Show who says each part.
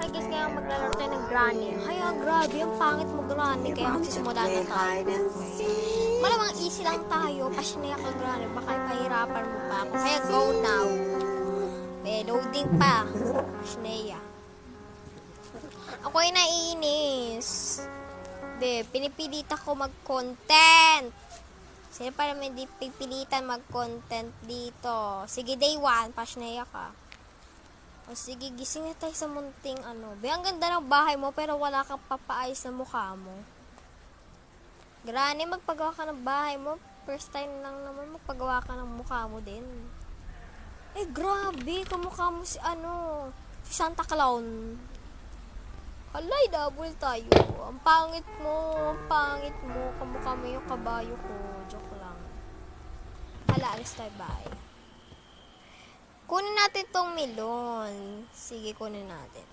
Speaker 1: Hi guys, kaya maglalaro tayo ng granny. Ay, grabe, ang pangit mo granny. Kaya magsisimula na tayo. Malamang easy lang tayo. Passionate ka granny. Baka pahirapan mo pa ako. Kaya go now. Loading pa. Passionate. Ako ay naiinis. Pinipilit ako mag-content. Sino pa naman di pipilitan mag-content dito? Sige, day 1. Passionate ka. O sige, gising na tayo sa munting ano. Ang ganda ng bahay mo pero wala kang papaayos na mukha mo. Granny, magpagawa ka ng bahay mo. First time lang naman magpagawa ka ng mukha mo din. Grabe, kamukha mo si si Santa Clown. Halay, double tayo. Ang pangit mo. Kamukha mo yung kabayo ko. Joke lang. Hala, alis tayo, bye. Kunin natin tong melon. Sige, kunin natin.